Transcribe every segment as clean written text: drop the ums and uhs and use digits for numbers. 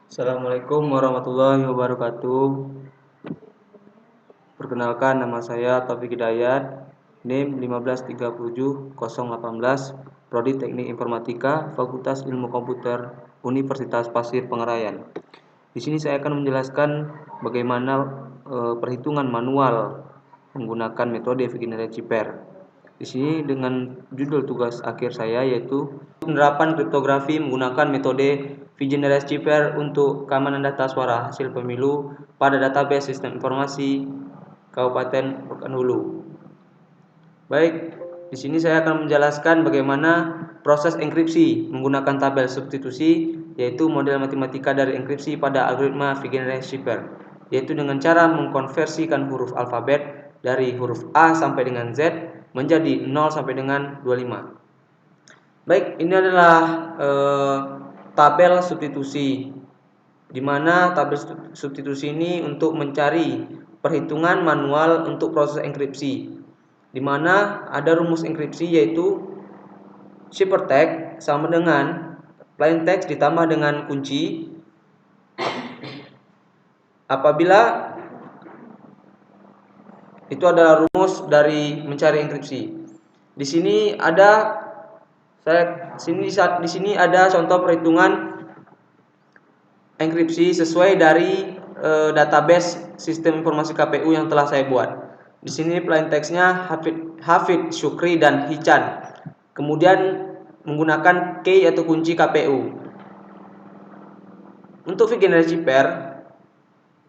Assalamualaikum warahmatullahi wabarakatuh. Perkenalkan, nama saya Taufik Hidayat, NIM 1537018, Prodi Teknik Informatika, Fakultas Ilmu Komputer, Universitas Pasir Pengarayan. Di sini saya akan menjelaskan bagaimana perhitungan manual menggunakan metode Vigenère pair. Di sini dengan judul tugas akhir saya yaitu penerapan kriptografi menggunakan metode Vigenère pair untuk keamanan data suara hasil pemilu pada database sistem informasi Kabupaten Pekanbaru Hulu. Baik, di sini saya akan menjelaskan bagaimana proses enkripsi menggunakan tabel substitusi, yaitu model matematika dari enkripsi pada algoritma Vigenère pair, yaitu dengan cara mengkonversikan huruf alfabet dari huruf A sampai dengan Z menjadi 0 sampai dengan 25. Baik, ini adalah tabel substitusi, di mana tabel substitusi ini untuk mencari perhitungan manual untuk proses enkripsi, di mana ada rumus enkripsi yaitu ciphertext sama dengan plaintext ditambah dengan kunci apabila itu adalah rumus dari mencari enkripsi. Di sini ada contoh perhitungan enkripsi sesuai dari database sistem informasi KPU yang telah saya buat. Di sini plaintextnya Hafid, Syukri, dan Hichan. Kemudian menggunakan key atau kunci KPU. Untuk Vigenère pair,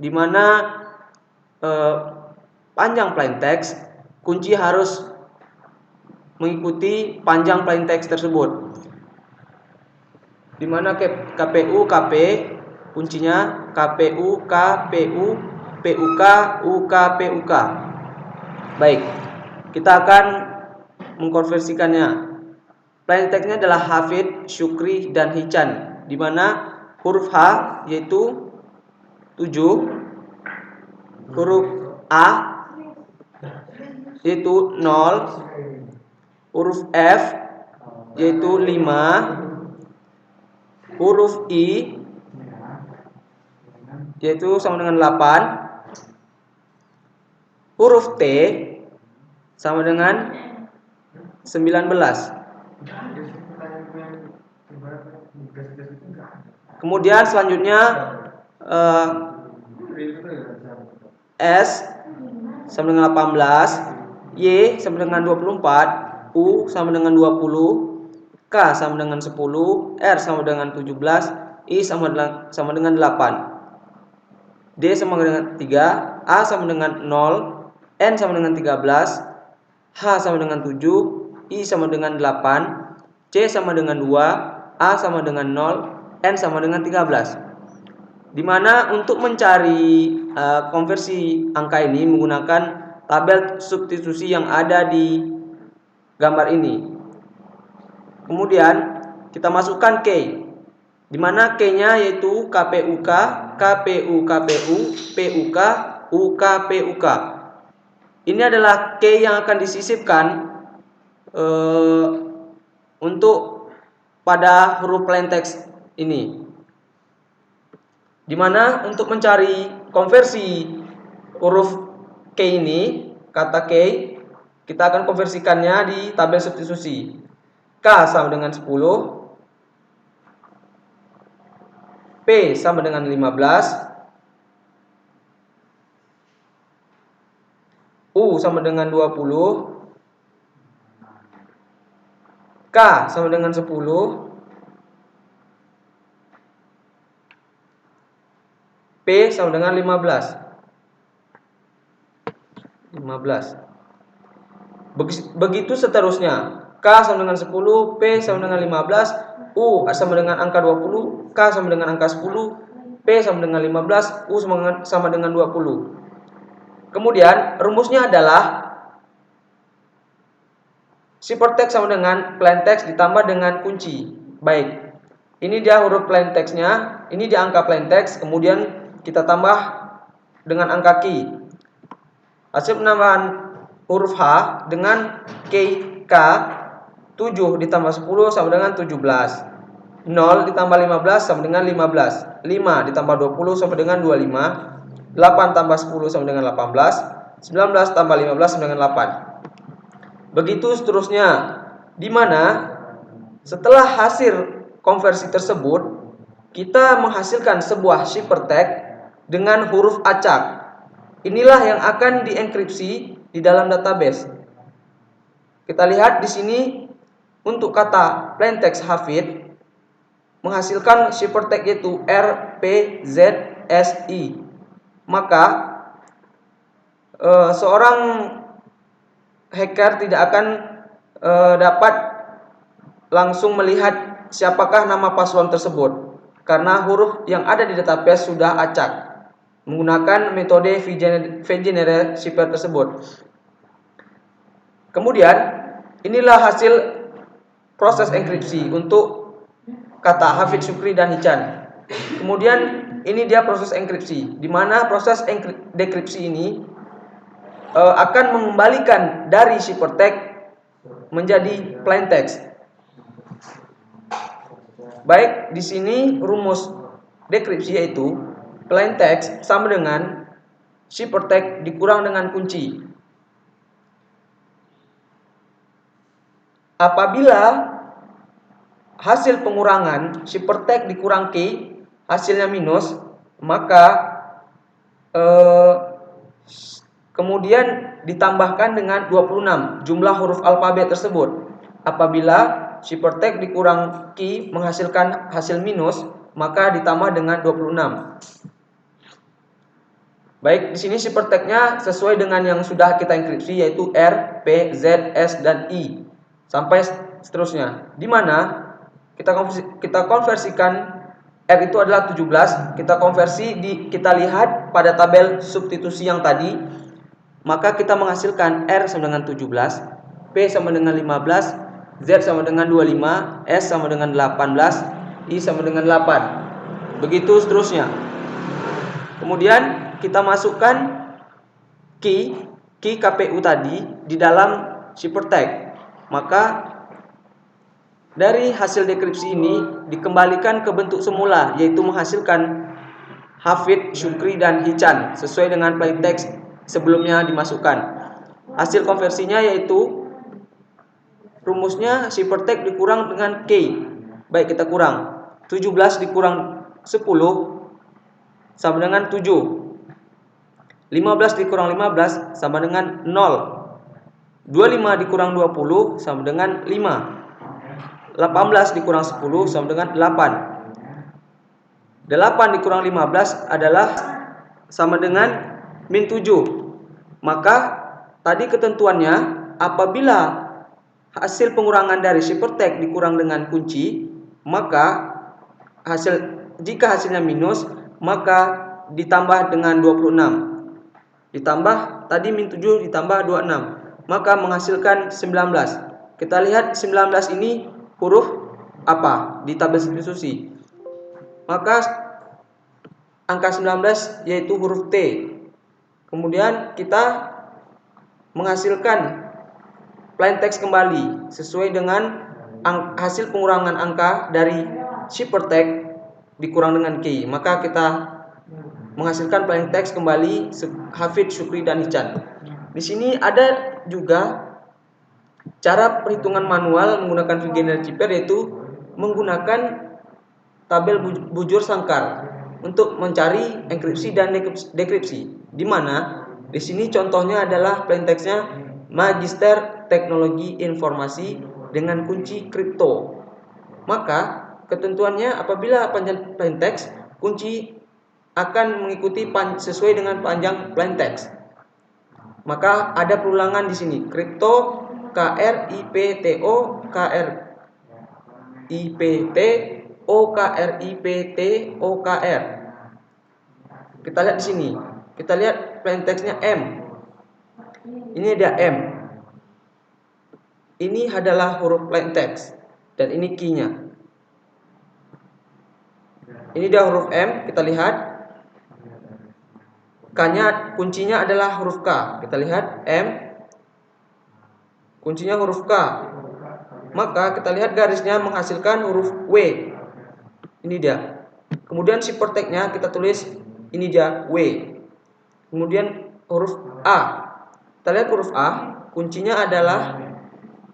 di mana panjang plaintext, kunci harus mengikuti panjang plaintext tersebut. Di mana KPU KP kuncinya KPU KPU PUK UK PUK. Baik, kita akan mengkonversikannya. Plaintextnya adalah Hafid, Syukri, dan Hichan, di mana huruf H yaitu 7, huruf A yaitu 0, huruf F yaitu 5, huruf I yaitu sama dengan 8, huruf T sama dengan 19. Kemudian selanjutnya S sama dengan 18, Y sama dengan 24, U sama dengan 20, K sama dengan 10, R sama dengan 17, I sama dengan 8, D sama dengan 3, A sama dengan 0, N sama dengan 13, H sama dengan 7, I sama dengan 8, C sama dengan 2, A sama dengan 0, N sama dengan 13. Dimana untuk mencari konversi angka ini menggunakan tabel substitusi yang ada di gambar ini. Kemudian kita masukkan key, dimana key-nya yaitu KPUK, KPU KPU, PUK, UK PUK. Ini adalah key yang akan disisipkan untuk pada huruf plaintext ini. Dimana untuk mencari konversi huruf key ini, kata key, kita akan konversikannya di tabel substitusi. K sama dengan 10, P sama dengan 15, U sama dengan 20, K sama dengan 10, P sama dengan 15. Begitu seterusnya. K sama dengan 10, P sama dengan 15, U sama dengan angka 20, K sama dengan angka 10, P sama dengan 15, U sama dengan 20. Kemudian rumusnya adalah ciphertext sama dengan plaintext ditambah dengan kunci. Baik, ini dia huruf plaintextnya, ini dia angka plaintext, kemudian kita tambah dengan angka key. Hasil penambahan huruf H dengan key K, 7 ditambah 10 sama dengan 17. 0 ditambah 15 sama dengan 15. 5 ditambah 20 sama dengan 25. 8 tambah 10 sama dengan 18. 19 tambah 15 sama dengan 8. Begitu seterusnya, di mana setelah hasil konversi tersebut kita menghasilkan sebuah ciphertext dengan huruf acak. Inilah yang akan dienkripsi di dalam database. Kita lihat di sini untuk kata plaintext Hafid menghasilkan ciphertext yaitu RPZSI. Maka seorang hacker tidak akan dapat langsung melihat siapakah nama paslon tersebut karena huruf yang ada di database sudah acak menggunakan metode VGenere cipher tersebut. Kemudian inilah hasil proses enkripsi untuk kata Hafid, Syukri, dan Hichan. Kemudian ini dia proses enkripsi, di mana proses dekripsi ini akan mengembalikan dari ciphertext menjadi plaintext. Baik, di sini rumus dekripsi yaitu plaintext sama dengan ciphertext dikurang dengan kunci. Apabila hasil pengurangan ciphertext dikurang key hasilnya minus, maka kemudian ditambahkan dengan 26 jumlah huruf alfabet tersebut. Apabila ciphertext dikurang key menghasilkan hasil minus, maka ditambah dengan 26. Baik, di sini ciphertext-nya sesuai dengan yang sudah kita enkripsi yaitu R, P, Z, S, dan I sampai seterusnya. Di mana kita konversikan R itu adalah 17, kita lihat pada tabel substitusi yang tadi, maka kita menghasilkan R sama dengan 17, P sama dengan 15, Z sama dengan 25, S sama dengan 18, I sama dengan 8. Begitu seterusnya. Kemudian kita masukkan key KPU tadi di dalam ciphertext. Maka dari hasil dekripsi ini dikembalikan ke bentuk semula, yaitu menghasilkan Hafid, Syukri, dan Hichan sesuai dengan plaintext sebelumnya dimasukkan. Hasil konversinya yaitu rumusnya ciphertext dikurang dengan K. Baik, kita kurang 17 dikurang 10 sama dengan 7. 15 dikurang 15 sama dengan 0. 25 dikurang 20 sama dengan 5. 18 dikurang 10 sama dengan 8. 8 dikurang 15 adalah sama dengan min 7. Maka tadi ketentuannya apabila hasil pengurangan dari ciphertext dikurang dengan kunci, maka jika hasilnya minus, maka ditambah dengan 26. Ditambah tadi min 7 ditambah 26, maka menghasilkan 19. Kita lihat 19 ini huruf apa di tabel substitusi. Maka angka 19 yaitu huruf T. Kemudian kita menghasilkan plaintext kembali sesuai dengan hasil pengurangan angka dari ciphertext dikurang dengan key. Maka kita menghasilkan plaintext kembali Hafid, Syukri, dan Hichan. Di sini ada juga cara perhitungan manual menggunakan VGenere cipher, yaitu menggunakan tabel bujur sangkar untuk mencari enkripsi dan dekripsi. Di mana di sini contohnya adalah plaintextnya Magister Teknologi Informasi dengan kunci kripto. Maka ketentuannya apabila panjang plaintext, kunci akan mengikuti sesuai dengan panjang plaintext. Maka ada perulangan di sini. Kripto KRIPTO KRIPT OKRIPTOKR. Kita lihat di sini. Kita lihat plaintextnya M. Ini ada M. Ini adalah huruf plaintext dan ini key-nya. Ini dia huruf M, kita lihat. K-nya kuncinya adalah huruf K. Kita lihat M. Kuncinya huruf K. Maka kita lihat garisnya menghasilkan huruf W. Ini dia. Kemudian ciphertext-nya kita tulis ini dia W. Kemudian huruf A. Kita lihat huruf A, kuncinya adalah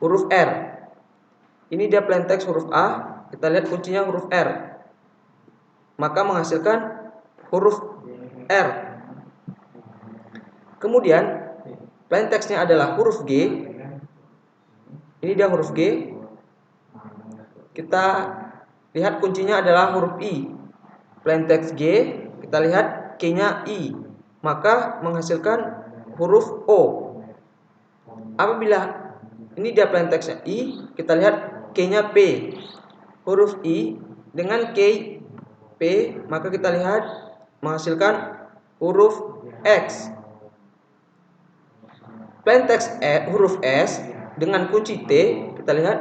huruf R. Ini dia plaintext huruf A, kita lihat kuncinya huruf R. Maka menghasilkan huruf R. Kemudian plaintextnya adalah huruf G. Ini dia huruf G. Kita lihat kuncinya adalah huruf I. Plaintext G, kita lihat K-nya I. Maka menghasilkan huruf O. Apabila ini dia plaintextnya I, kita lihat K-nya P. Huruf I dengan K P, maka kita lihat menghasilkan huruf X. Plaintext huruf S dengan kunci T, kita lihat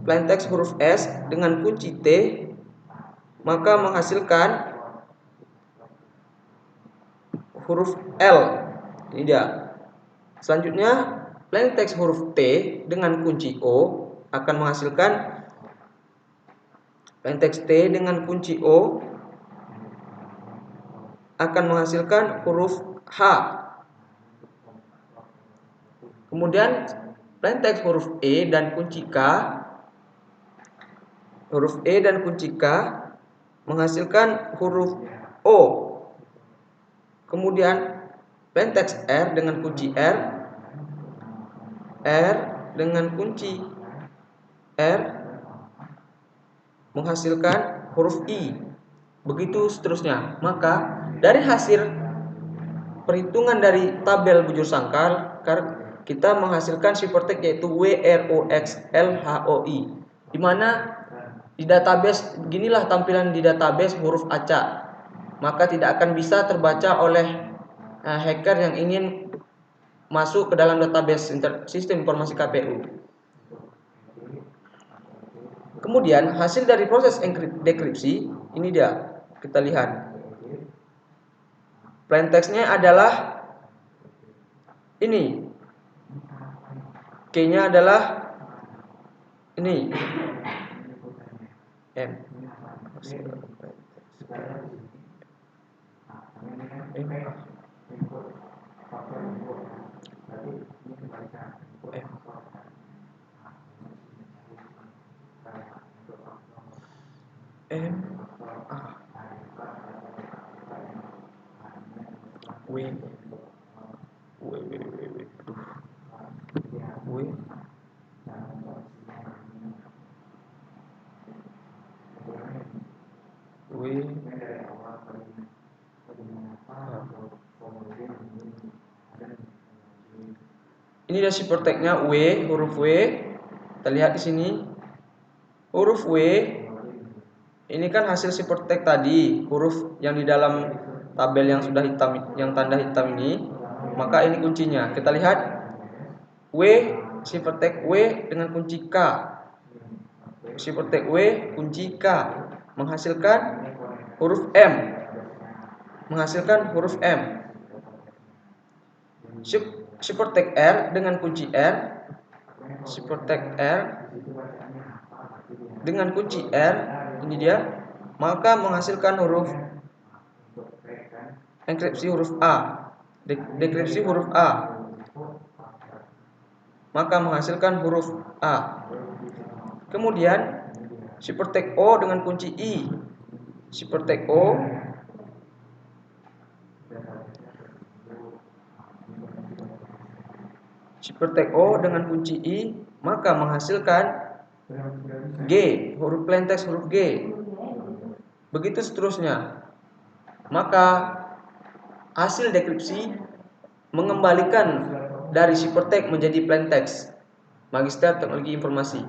plaintext huruf S dengan kunci T, maka menghasilkan huruf L. Ini dia. Selanjutnya plaintext huruf T dengan kunci O akan menghasilkan plaintext T dengan kunci O akan menghasilkan huruf H. Kemudian plaintext huruf E dan kunci K, huruf E dan kunci K menghasilkan huruf O. Kemudian plaintext R dengan kunci R, R dengan kunci R menghasilkan huruf I. Begitu seterusnya. Maka dari hasil perhitungan dari tabel bujur sangkal, kita menghasilkan ciphertext yaitu WROXLHOI, di mana di database beginilah tampilan di database huruf acak. Maka tidak akan bisa terbaca oleh hacker yang ingin masuk ke dalam database sistem informasi KPU. Kemudian hasil dari proses dekripsi ini dia, kita lihat. Plaintextnya adalah ini. K-nya adalah ini. M. Ini dia ciphertext-nya W, huruf W. Kita lihat di sini. Huruf W ini kan hasil ciphertext tadi, huruf yang di dalam tabel yang sudah hitam, yang tanda hitam ini. Maka ini kuncinya. Kita lihat W, ciphertext W dengan kunci K. Ciphertext W kunci K menghasilkan huruf M. Menghasilkan huruf M. Ciphertext R dengan kunci R. Ciphertext R dengan kunci R, ini dia, maka menghasilkan huruf enkripsi huruf A, dekripsi huruf A, maka menghasilkan huruf A. Kemudian ciphertext O dengan kunci I. Ciphertext O dengan kunci I, maka menghasilkan G, huruf plaintext huruf G. Begitu seterusnya. Maka hasil dekripsi mengembalikan dari ciphertext menjadi plaintext. Magister Teknologi Informasi.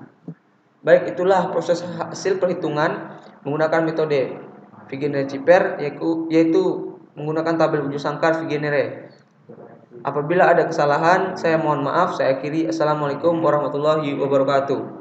Baik, itulah proses hasil perhitungan menggunakan metode Vigenère Cipher, yaitu menggunakan tabel bujur sangkal Vigenère. Apabila ada kesalahan, saya mohon maaf. Saya akhiri. Assalamualaikum warahmatullahi wabarakatuh.